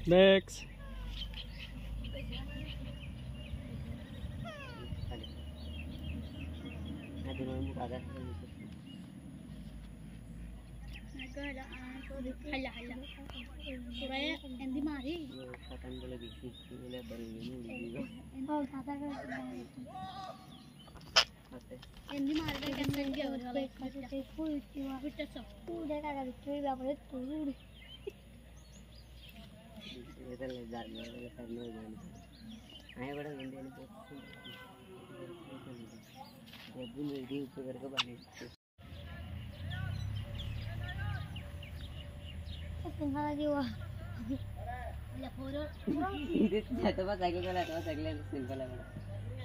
Next. Hala hala. Suraya endi mari. Katan boleh bisik boleh baru ini. Oh, tata ka. Endi mari ka kan dia wala. Pitta so. Tu de ka victory ba pare tu. Itu lejar, itu karena ini. Ayah benda ini ni pun. Dia pun di upper ke bawah. Tengah lagi wah. Lihat foto. Itu satu pas cycle kalau atau cycle simple lah.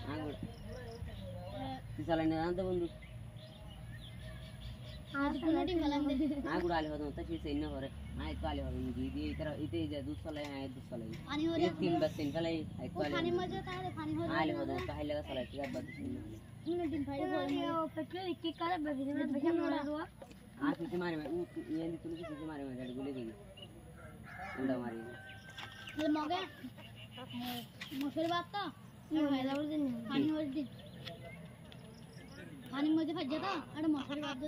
Anggur. Di salah ni ada bundu. Nanti malam deh. Anggur alih hotu, tapi sih ini hore. Itu alih hotu. Jadi itu jadi salah yang itu salah. Pani ho Ini tim bas simple lah. Itu वो पानी मजा आता है पानी हो alih hotu. Kahit lagi salah tiga batu sini. मैंने दिन भाई बोल पेट्रोल एक एक काला बदल में पैसा मोड़ा हुआ किसी मारे में ये नहीं तुम किसी मारे में गाड़ी बोले देगी उड़ा मारी ये मगे मफिर बात तो ये वाला और दिन पानी और दिन पानी मुझे फट जाता अरे मफिर बात तो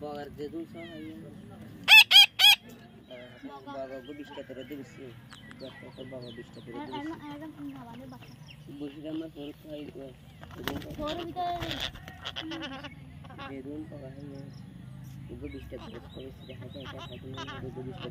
Bagar jadul sah ayo. Bagar ko biska tere de bisi. Bagar biska tere de. एकदम हवाले बात Biska mas और खाई को. और भी तो Jedun ko hai. Ugo biska tere ko biska hai. Biska